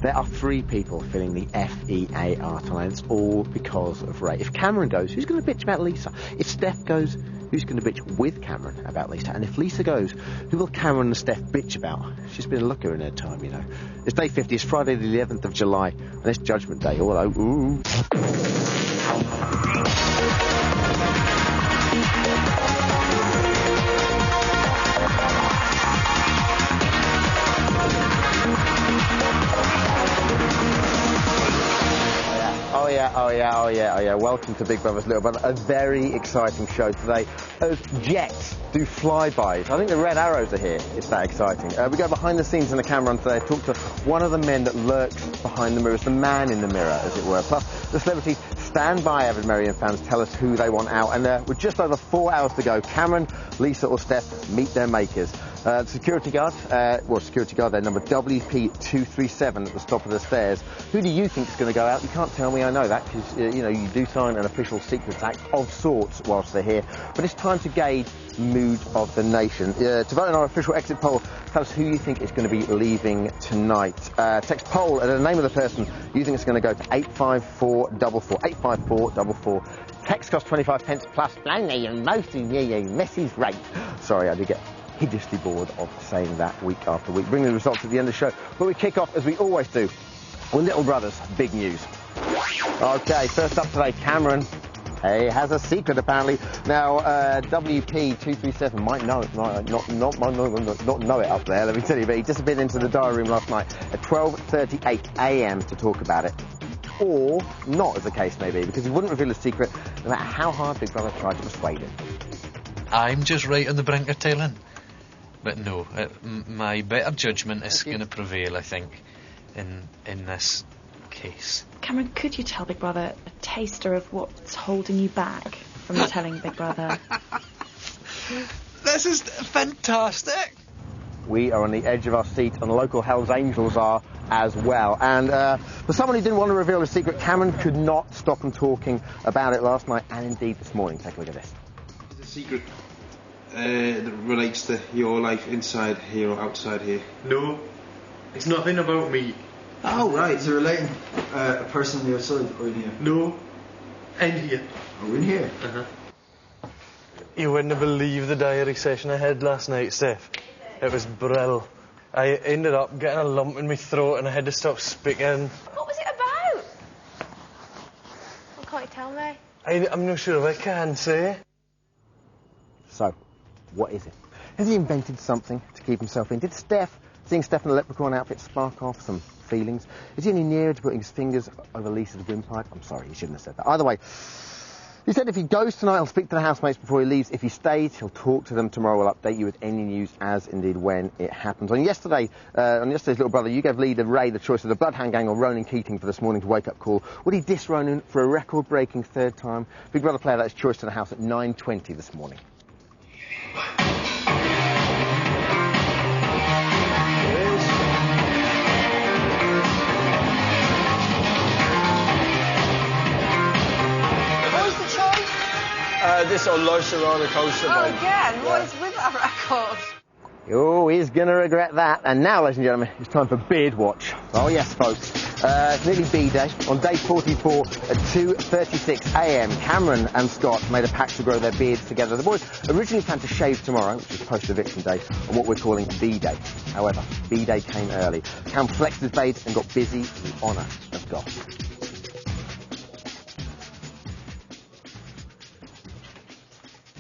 There are 3 people filling the FEAR tonight. It's all because of Ray. If Cameron goes, who's going to bitch about Lisa? If Steph goes, who's going to bitch with Cameron about Lisa? And if Lisa goes, who will Cameron and Steph bitch about? She's been a looker in her time, you know. It's day 50. It's Friday the 11th of July. And it's Judgment Day. Although, ooh. Oh yeah. Welcome to Big Brother's Little Brother. A very exciting show today as jets do flybys. I think the red arrows are here. It's that exciting. We go behind the scenes in the camera on today, talk to one of the men that lurks behind the mirrors, the man in the mirror, as it were. Plus, the celebrities stand by, avid Merriam fans, tell us who they want out. And with just over 4 hours to go, Cameron, Lisa or Steph meet their makers. Security guard, their number WP237 at the top of the stairs. Who do you think is going to go out? You can't tell me, I know that, because, you do sign an official Secrets Act of sorts whilst they're here. But it's time to gauge the mood of the nation. To vote in our official exit poll, tell us who you think is going to be leaving tonight. Text poll at the name of the person you think is going to go to 85444. 85444. Text costs 25 pence plus. Messi's rate. Sorry, I did get hideously bored of saying that week after week. Bring the results at the end of the show. But we kick off, as we always do, with Little Brother's big news. OK, first up today, Cameron. He has a secret, apparently. Now, WP237 might know it, not know it up there, let me tell you, but he disappeared into the diary room last night at 12:38 a.m. to talk about it. Or not, as the case may be, because he wouldn't reveal his secret no matter how hard Big Brother tried to persuade him. I'm just right on the brink of telling. But no, my better judgment is going to prevail, I think, in this case. Cameron, could you tell Big Brother a taster of what's holding you back from telling Big Brother? This is fantastic! We are on the edge of our seat, and the local Hells Angels are as well. And for someone who didn't want to reveal his secret, Cameron could not stop him talking about it last night and indeed this morning. Take a look at this. The secret that relates to your life inside here or outside here? No, it's nothing about me. Oh, right, so relating a person on the outside or in here? No, in here. Oh, in here? Uh-huh. You wouldn't believe the diary session I had last night, Steph. It was brill. I ended up getting a lump in my throat and I had to stop speaking. What was it about? Well, can't you tell me? I'm not sure if I can say. So, what is it? Has he invented something to keep himself in? Did seeing Steph in the leprechaun outfit spark off some feelings? Is he any nearer to putting his fingers over Lisa's windpipe? I'm sorry, he shouldn't have said that. Either way, he said if he goes tonight, he'll speak to the housemates before he leaves. If he stays, he'll talk to them tomorrow. We'll update you with any news as indeed when it happens. On yesterday's Little Brother, you gave leader Ray the choice of the Bloodhound Gang or Ronan Keating for this morning's wake-up call. Would he diss Ronan for a record-breaking third time? Big Brother player, that's choice to the house at 9:20 this morning. This on Life's a Roller Coaster. Oh, again? What is with that record? Oh, he's going to regret that. And now, ladies and gentlemen, it's time for Beard Watch. Oh, yes, folks. It's nearly B-Day. On day 44 at 2:36 a.m, Cameron and Scott made a pact to grow their beards together. The boys originally planned to shave tomorrow, which is post-eviction day, on what we're calling B-Day. However, B-Day came early. Cam flexed his blades and got busy in the honour of golf.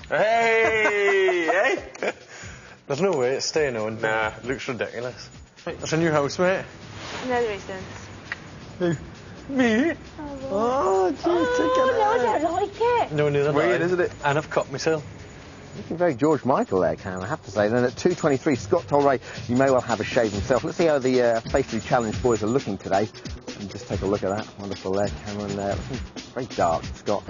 Hey! There's no way it's staying on. Nah, it looks ridiculous. That's a new house, mate. No, there isn't. Who? Me? Oh, jeez, no, I don't like it. No, neither. Weird, isn't it? And I've cut myself. Looking very George Michael there, Cam, I have to say. Then at 2:23, Scott told Ray you may well have a shave himself. Let's see how the facially challenged boys are looking today. And just take a look at that. Wonderful there, Cameron there. Looking very dark, Scott.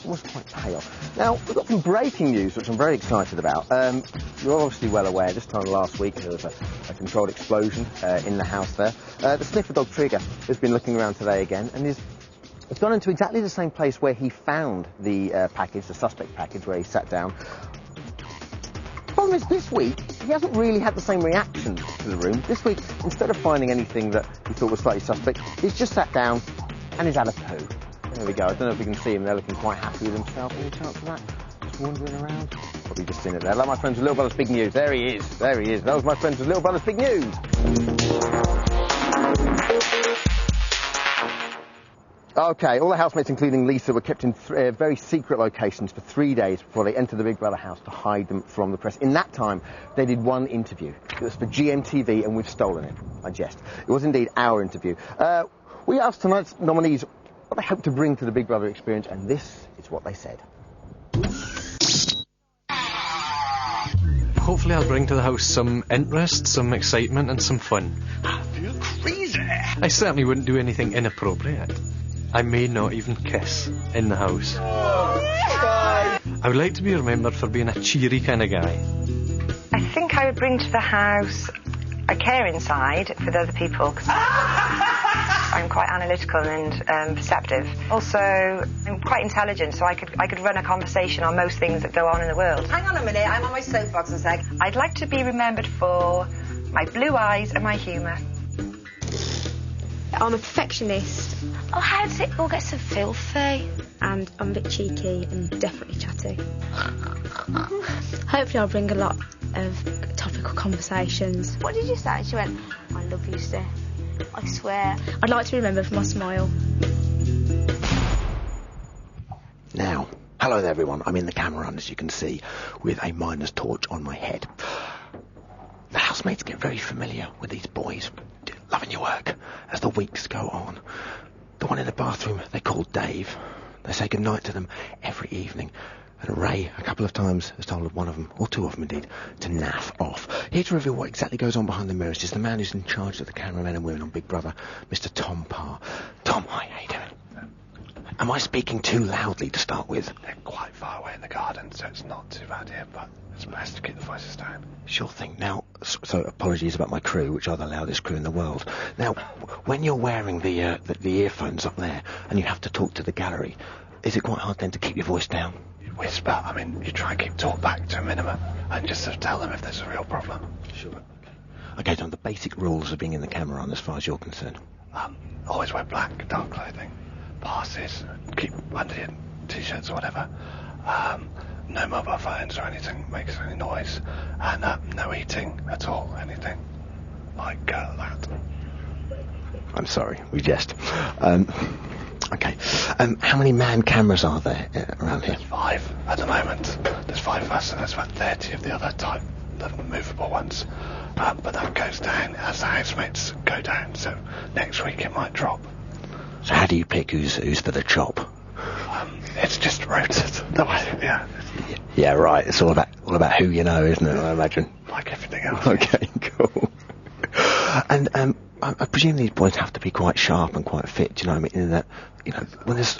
Almost quite pale. Now, we've got some breaking news, which I'm very excited about. You're obviously well aware, this time last week there was a controlled explosion in the house there. The sniffer dog Trigger has been looking around today again, and it's gone into exactly the same place where he found the package, the suspect package, where he sat down. problem is this week, he hasn't really had the same reaction to the room. This week, instead of finding anything that he thought was slightly suspect, he's just sat down and he's had a poo. There we go. I don't know if you can see him there looking quite happy with himself. Any chance of that? Just wandering around? Probably just seen it there. Hello, my friends with Little Brother's Big News. There he is. There he is. That was my friends with Little Brother's Big News. Okay, all the housemates, including Lisa, were kept in very secret locations for 3 days before they entered the Big Brother house to hide them from the press. In that time, they did one interview. It was for GMTV, and we've stolen it. I jest. It was indeed our interview. We asked tonight's nominees what they hope to bring to the Big Brother experience, and this is what they said. Hopefully I'll bring to the house some interest, some excitement and some fun. You're crazy. I certainly wouldn't do anything inappropriate. I may not even kiss in the house. I would like to be remembered for being a cheery kind of guy. I think I would bring to the house a caring side for the other people, because I'm quite analytical and perceptive. Also, I'm quite intelligent, so I could run a conversation on most things that go on in the world. Hang on a minute, I'm on my soapbox a sec. I'd like to be remembered for my blue eyes and my humour. I'm a perfectionist. Oh, how does it all get so filthy? And I'm a bit cheeky and definitely chatty. Hopefully I'll bring a lot of topical conversations. What did you say? She went, I love you, Steph. I swear. I'd like to be remembered for my smile. Now, hello there everyone. I'm in the camera, as you can see, with a miner's torch on my head. The housemates get very familiar with these boys, loving your work, as the weeks go on. The one in the bathroom they call Dave. They say goodnight to them every evening. And Ray, a couple of times, has told one of them, or two of them indeed, to naff off. Here to reveal what exactly goes on behind the mirrors is the man who's in charge of the cameramen and women on Big Brother, Mr. Tom Parr. Tom, hi, how you doing? Am I speaking too loudly to start with? They're quite far away in the garden, so it's not too bad here, but it's best to keep the voices down. Sure thing. Now, so apologies about my crew, which are the loudest crew in the world. Now, when you're wearing the earphones up there and you have to talk to the gallery, is it quite hard then to keep your voice down? You whisper, I mean, you try and keep talk back to a minimum and just sort of tell them if there's a real problem. Sure. Okay, so the basic rules of being in the camera on as far as you're concerned. Always wear black, dark clothing. Passes, keep under your t-shirts or whatever. No mobile phones or anything makes any noise, and no eating at all, anything like that. I'm sorry, we jest. Okay. How many man cameras are there around here? There's 5 at the moment. There's 5 of us, and there's about 30 of the other type, the movable ones. But that goes down as the housemates go down, so next week it might drop. So how do you pick who's for the chop? It's just rotated. Yeah. Yeah, right. It's all about who you know, isn't it? I imagine. Like everything else. Okay, cool. And I presume these boys have to be quite sharp and quite fit. Do you know what I mean? In that, you know, when there's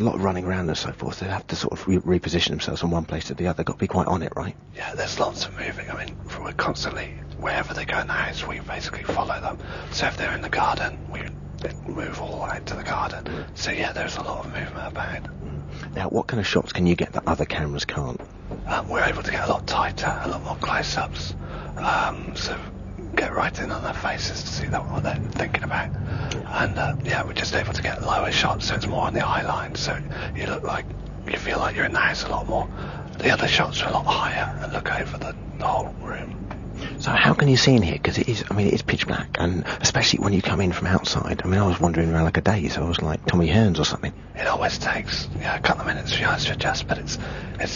a lot of running around and so forth, they have to sort of reposition themselves from one place to the other. Got to be quite on it, right? Yeah, there's lots of moving. I mean, we're constantly wherever they go in the house, we basically follow them. So if they're in the garden, we move all the way to the garden. So yeah, there's a lot of movement about. Now, what kind of shots can you get that other cameras can't? We're able to get a lot tighter, a lot more close-ups. So get right in on their faces to see what they're thinking about. And yeah, we're just able to get lower shots, so it's more on the eye line. So you feel like you're in the house a lot more. The other shots are a lot higher and look over the whole room. So how can you see in here? Because it is pitch black, and especially when you come in from outside. I mean, I was wandering around like a daze. I was like Tommy Hearns or something. It always takes a couple of minutes for your eyes to adjust, but it's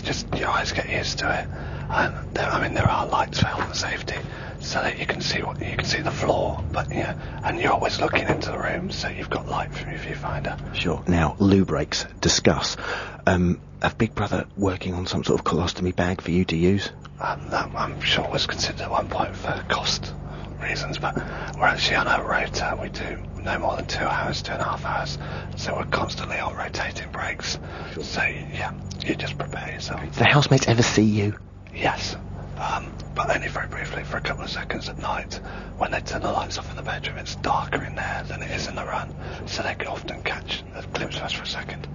just your eyes get used to it. And there are lights for health and safety, so that you can see the floor. But and you're always looking into the room, so you've got light from your viewfinder. Sure. Now, loo breaks. Discuss. Have Big Brother working on some sort of colostomy bag for you to use? That I'm sure was considered at one point for cost reasons, but we're actually on a rota. We do no more than 2 hours, 2.5 hours, so we're constantly on rotating breaks. Sure. So yeah, you just prepare yourself. Do the housemates ever see you? Yes, but only very briefly, for a couple of seconds at night. When they turn the lights off in the bedroom, it's darker in there than it is in the run, so they can often catch a glimpse of us for a second.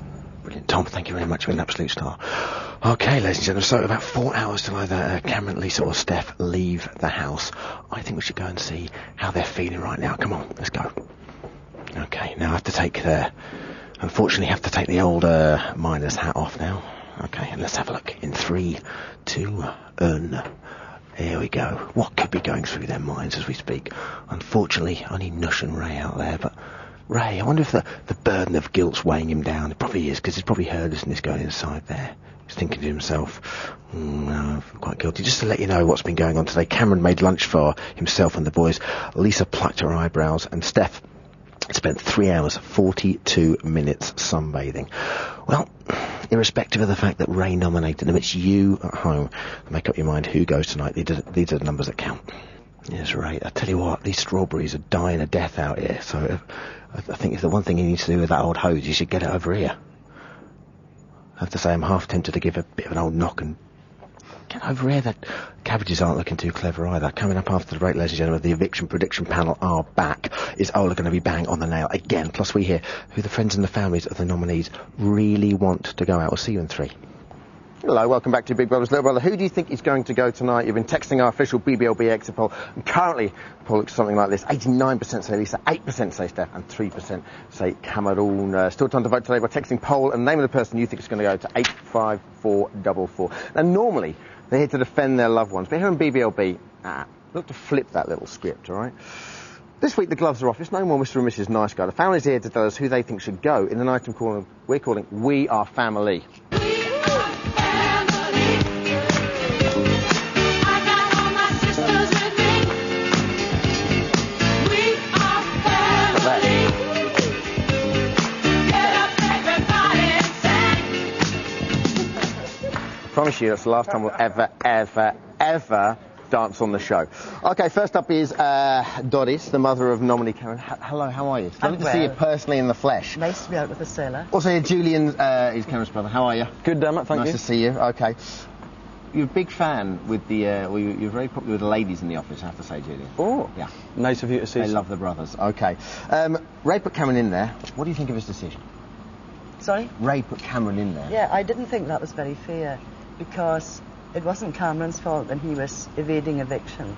Brilliant. Tom, thank you very much. You're an absolute star. Okay, ladies and gentlemen, so about 4 hours till either Cameron, Lisa or Steph leave the house. I think we should go and see how they're feeling right now. Come on, let's go. Okay, now I have to take unfortunately have to take the old miner's hat off now. Okay, and let's have a look. In 3, 2, 1. Here we go. What could be going through their minds as we speak? Unfortunately, only Nush and Ray out there, but Ray, I wonder if the burden of guilt's weighing him down. It probably is, because he's probably heard us and he's going inside there. He's thinking to himself, no, I'm quite guilty. Just to let you know what's been going on today, Cameron made lunch for himself and the boys. Lisa plucked her eyebrows, and Steph spent 3 hours, 42 minutes sunbathing. Well, irrespective of the fact that Ray nominated them, it's you at home. Make up your mind who goes tonight. These are the numbers that count. Yes, Ray. I tell you what, these strawberries are dying a death out here, so I think if the one thing he needs to do with that old hose, you should get it over here. I have to say, I'm half tempted to give a bit of an old knock and get over here. The cabbages aren't looking too clever either. Coming up after the break, ladies and gentlemen, the eviction prediction panel are back. Is Ola going to be bang on the nail again? Plus we hear who the friends and the families of the nominees really want to go out. We'll see you in 3. Hello, welcome back to Big Brother's Little Brother. Who do you think is going to go tonight? You've been texting our official BBLB exit poll, and currently the poll looks something like this. 89% say Lisa, 8% say Steph, and 3% say Cameron. Still time to vote today by texting poll and the name of the person you think is going to go to 85444. Now, normally, they're here to defend their loved ones, but here in BBLB, look to flip that little script, all right? This week the gloves are off. It's no more Mr. and Mrs. Nice Guy. The family's here to tell us who they think should go in an item we're calling We Are Family. I promise you that's the last time we'll ever dance on the show. Okay, first up is Doris, the mother of nominee Cameron. Hello, how are you? It's lovely to see you personally in the flesh. Nice to be out with a sailor. Also here, Julian is Cameron's brother. How are you? Good, damn it, thank you. Nice to see you. Okay. You're a big fan with the, you're very popular with the ladies in the office, I have to say, Julian. Oh, yeah. Nice of you to see. They love the brothers. Okay. Ray put Cameron in there. What do you think of his decision? Sorry? Ray put Cameron in there. Yeah, I didn't think that was very fair, because it wasn't Cameron's fault and he was evading eviction.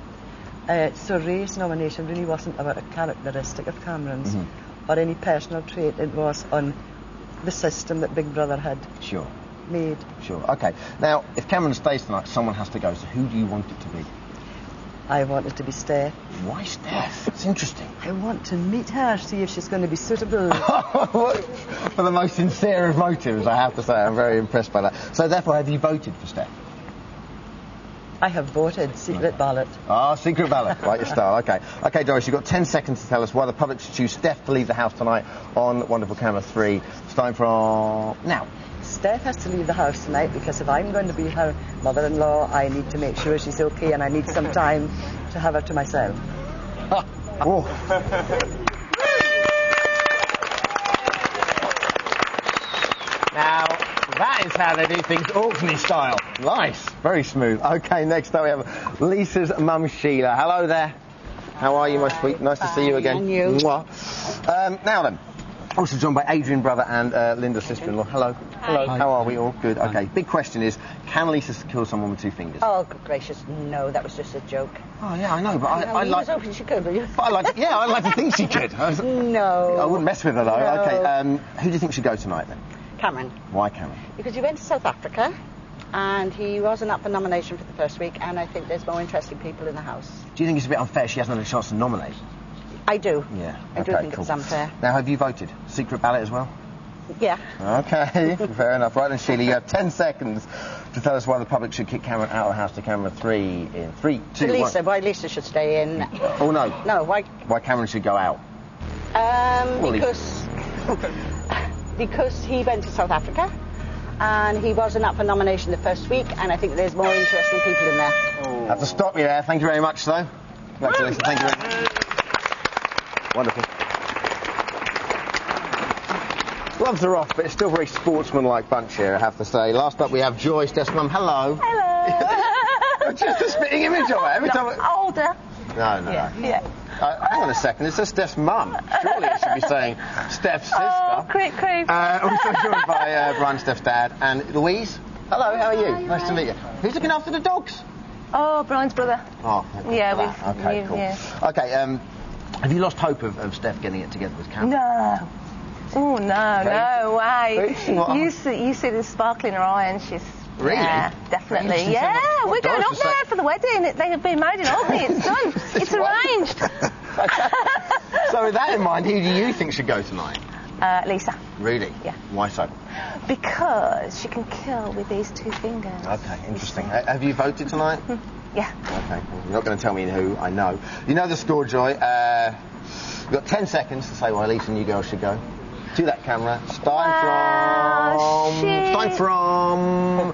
So Ray's nomination really wasn't about a characteristic of Cameron's or any personal trait. It was on the system that Big Brother had made. Sure. Okay. Now, if Cameron stays tonight, someone has to go. So who do you want it to be? I want it to be Steph. Why Steph? It's interesting. I want to meet her, see if she's going to be suitable. For the most sincere of motives, I have to say. I'm very impressed by that. So therefore, have you voted for Steph? I have voted. Secret ballot. Ah, secret ballot. Right, your style. Okay. Okay, Doris, you've got 10 seconds to tell us why the public should choose Steph to leave the house tonight on Wonderful Camera 3. Starting from now. Steph has to leave the house tonight because if I'm going to be her mother-in-law, I need to make sure she's okay and I need some time to have her to myself. Oh. Now, that is how they do things Orkney style. Nice. Very smooth. Okay, next up we have Lisa's mum, Sheila. Hello there. How are you, my sweet? Nice to see you again. And you. Mwah. Now then. Also joined by Adrian, brother, and Linda's sister-in-law. Hello. Hello. How are we all? Good. Okay. Big question is, can Lisa kill someone with 2 fingers? Oh, good gracious, no, that was just a joke. Oh, yeah, I know, but I like... was hoping she could, but you... I like to think she could. No. I wouldn't mess with her, though. No. Okay, who do you think should go tonight, then? Cameron. Why Cameron? Because he went to South Africa, and he wasn't up for nomination for the first week, and I think there's more interesting people in the house. Do you think it's a bit unfair she hasn't had a chance to nominate? I do. Yeah. I do think it's unfair. Now, have you voted? Secret ballot as well? Yeah. Okay, fair enough. Right then, Sheila, you have 10 seconds to tell us why the public should kick Cameron out of the house to Camera 3 in 3, 2, Lisa, 1. why Lisa should stay in. Oh, no. No, why? Why Cameron should go out. Because he went to South Africa and he wasn't up for nomination the first week, and I think there's more interesting people in there. I have to stop you there. Thank you very much, though. Congratulations. Thank you very much. Wonderful. Gloves are off, but it's still a very sportsmanlike bunch here, I have to say. Last up we have Joyce, Steph's mum. Hello. Hello. Just a spitting image of her every time. Older. No. Yeah. Hang on a second, it says Steph's mum. Surely it should be saying Steph's sister. Oh, quick. Also joined by Brian, Steph's dad, and Louise. Hello, how are you? Nice to meet you. Who's looking after the dogs? Oh, Brian's brother. Oh, yeah, okay, cool. Yeah. Okay, have you lost hope of Steph getting it together with Cam? No. Oh, no way. What? You see the sparkle in her eye and she's... Really? Yeah, definitely. Yeah, we're going up there for the wedding. They have been married in Albany. It's done. It's arranged. So with that in mind, who do you think should go tonight? Lisa. Really? Yeah. Why so? Because she can kill with these 2 fingers. Okay, interesting. Have you voted tonight? Yeah. Okay, well, you're not going to tell me who, I know. You know the score, Joy. You've got 10 seconds to say why Lisa and you girls should go. To that camera. Stein from...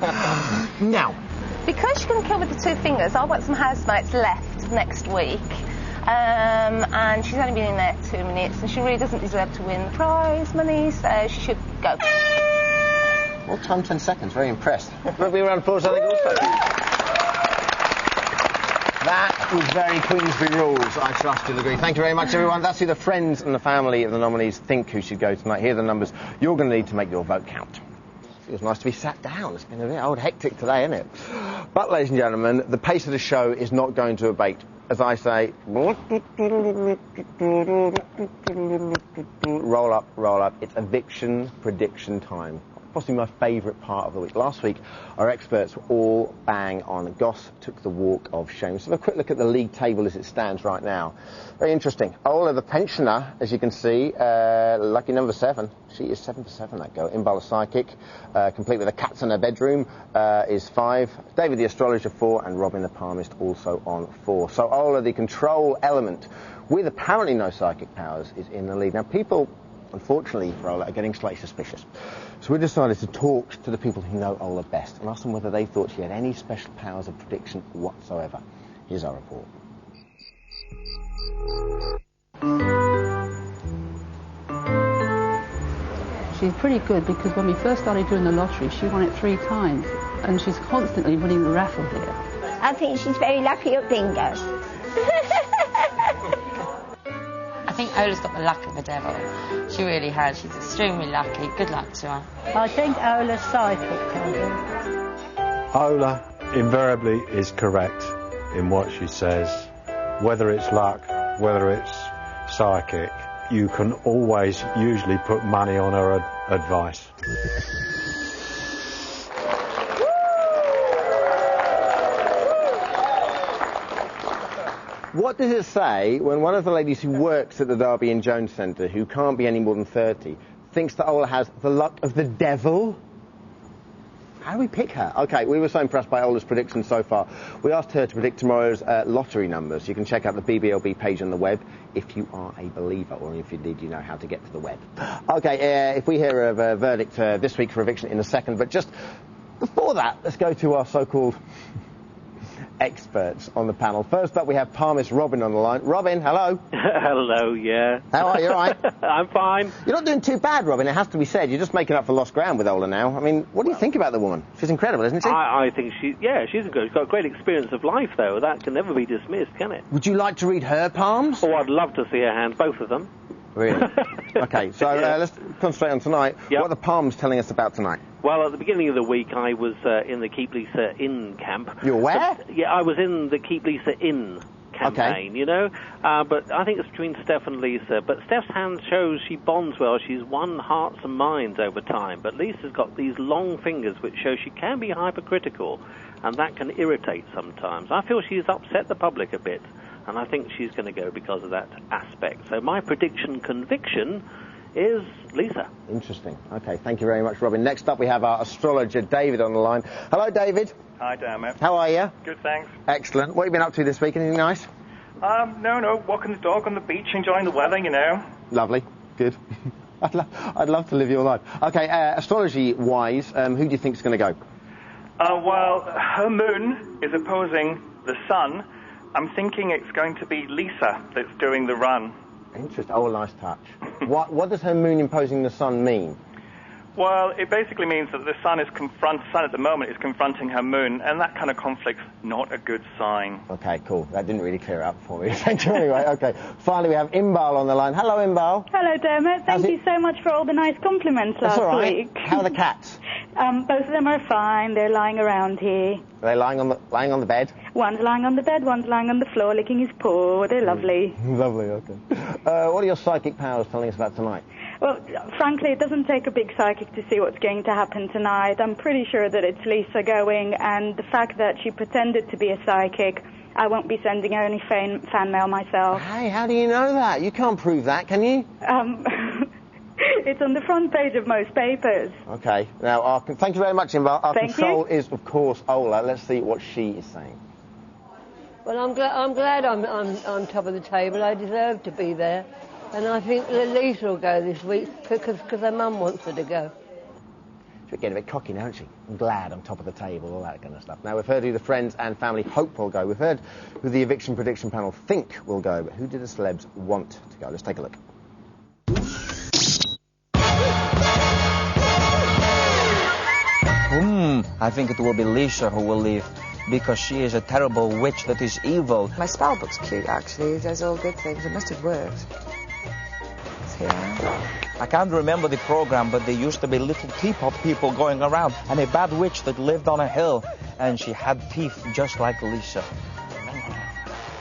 Now. Because she can kill with the 2 fingers, I've got some housemates left next week. And she's only been in there 2 minutes, and she really doesn't deserve to win the prize money, so she should go. Well, time 10 seconds. Very impressed. Maybe around applause, I think, also. That was very Queensbury rules. I trust you'll agree. Thank you very much, everyone. That's who the friends and the family of the nominees think who should go tonight. Here are the numbers you're going to need to make your vote count. Feels nice to be sat down. It's been a bit old hectic today, isn't it? But, ladies and gentlemen, the pace of the show is not going to abate. As I say, roll up. It's eviction prediction time. Possibly my favourite part of the week. Last week, our experts were all bang on. Goss took the walk of shame. So have a quick look at the league table as it stands right now. Very interesting. Ola, the pensioner, as you can see, lucky number 7. She is 7 for 7, that girl. Imbala Psychic, complete with the cats in her bedroom, is 5. David the astrologer, 4. And Robin the palmist also on 4. So Ola, the control element, with apparently no psychic powers, is in the lead. Now, people, unfortunately for Ola, are getting slightly suspicious. So we decided to talk to the people who know Ola best and ask them whether they thought she had any special powers of prediction whatsoever. Here's our report. She's pretty good because when we first started doing the lottery, she won it 3 times, and she's constantly winning the raffle here. I think she's very lucky at bingo. I think Ola's got the luck of the devil. She really has. She's extremely lucky. Good luck to her. I think Ola's psychic, Ola invariably is correct in what she says. Whether it's luck, whether it's psychic, you can always usually put money on her advice. What does it say when one of the ladies who works at the Derby and Jones Centre, who can't be any more than 30, thinks that Ola has the luck of the devil? How do we pick her? OK, we were so impressed by Ola's predictions so far. We asked her to predict tomorrow's lottery numbers. You can check out the BBLB page on the web if you are a believer, or if indeed you know how to get to the web. OK, if we hear of a verdict this week for eviction in a second, but just before that, let's go to our so-called experts on the panel. First up, we have palmist Robin on the line. Robin, hello. Hello, yeah. How are you, all right? I'm fine. You're not doing too bad, Robin, it has to be said. You're just making up for lost ground with Ola now. I mean, what do you think about the woman? She's incredible, isn't she? I think she's good. She's got a great experience of life, though. That can never be dismissed, can it? Would you like to read her palms? Oh, I'd love to see her hands, both of them. Really? OK, so let's concentrate on tonight. Yep. What are the palms telling us about tonight? Well, at the beginning of the week, I was in the Keep Lisa In camp. You're where? I was in the Keep Lisa In campaign, you know. But I think it's between Steph and Lisa. But Steph's hand shows she bonds well. She's won hearts and minds over time. But Lisa's got these long fingers, which show she can be hypercritical, and that can irritate sometimes. I feel she's upset the public a bit, and I think she's going to go because of that aspect. So my prediction conviction is Lisa. Interesting. OK, thank you very much, Robin. Next up, we have our astrologer, David, on the line. Hello, David. Hi, Dermot. How are you? Good, thanks. Excellent. What have you been up to this week? Anything nice? No, walking the dog on the beach, enjoying the weather, you know. Lovely. Good. I'd love to live your life. OK, astrology-wise, who do you think is going to go? Well, her moon is opposing the sun. I'm thinking it's going to be Lisa that's doing the run. Interesting. Oh, nice touch. What does her moon imposing the sun mean? Well, it basically means that the sun at the moment is confronting her moon, and that kind of conflict's not a good sign. Okay, cool. That didn't really clear it up for me. Thank you anyway. Okay. Finally, we have Imbal on the line. Hello, Imbal. Hello, Dermot. Thank you so much for all the nice compliments That's last all right. week. How are the cats? Both of them are fine. They're lying around here. Are they lying on the bed? One's lying on the bed, one's lying on the floor, licking his paw. They're lovely. Lovely, okay. What are your psychic powers telling us about tonight? Well, frankly, it doesn't take a big psychic to see what's going to happen tonight. I'm pretty sure that it's Lisa going, and the fact that she pretended to be a psychic, I won't be sending her any fan mail myself. Hey, how do you know that? You can't prove that, can you? It's on the front page of most papers. Okay. Now, thank you very much, Imbal. Our Thank control is, of course, Ola. Let's see what she is saying. Well, I'm glad I'm on top of the table. I deserve to be there. And I think that Lisa will go this week because her mum wants her to go. She's getting a bit cocky now, isn't she? I'm glad I'm top of the table, all that kind of stuff. Now, we've heard who the friends and family hope will go. We've heard who the eviction prediction panel think will go. But who do the celebs want to go? Let's take a look. I think it will be Lisa who will leave, because she is a terrible witch that is evil. My spell book's cute, actually. It does all good things. It must have worked. It's here. I can't remember the program, but there used to be little teapot people going around, and a bad witch that lived on a hill, and she had teeth just like Lisa.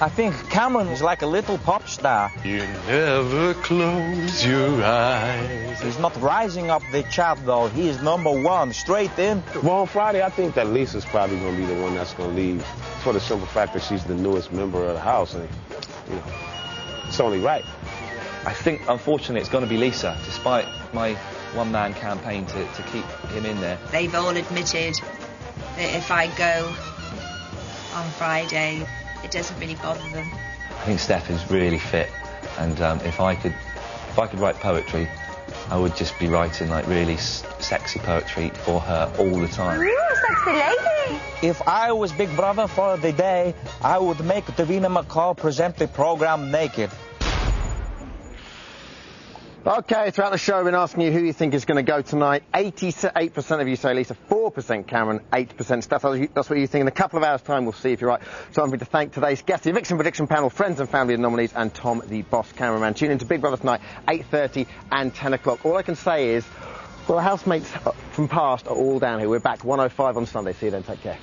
I think Cameron is like a little pop star. You never close your eyes. He's not rising up the chart, though. He is #1, straight in. Well, on Friday, I think that Lisa's probably going to be the one that's going to leave, for the simple fact that she's the newest member of the house, and, you know, it's only right. I think, unfortunately, it's going to be Lisa, despite my one-man campaign to keep him in there. They've all admitted that if I go on Friday, it doesn't really bother them. I think Steph is really fit, and if I could write poetry, I would just be writing like really sexy poetry for her all the time. Ooh, sexy lady! If I was Big Brother for the day, I would make Davina McCall present the program naked. Okay, throughout the show, we've been asking you who you think is going to go tonight. 88% of you say Lisa, 4% Cameron, 8% Steph. That's what you think. In a couple of hours' time, we'll see if you're right. So I'm going to thank today's guests, the eviction prediction panel, friends and family of nominees, and Tom, the boss cameraman. Tune in to Big Brother tonight, 8:30 and 10 o'clock. All I can say is, well, the housemates from past are all down here. We're back 1:05 on Sunday. See you then. Take care.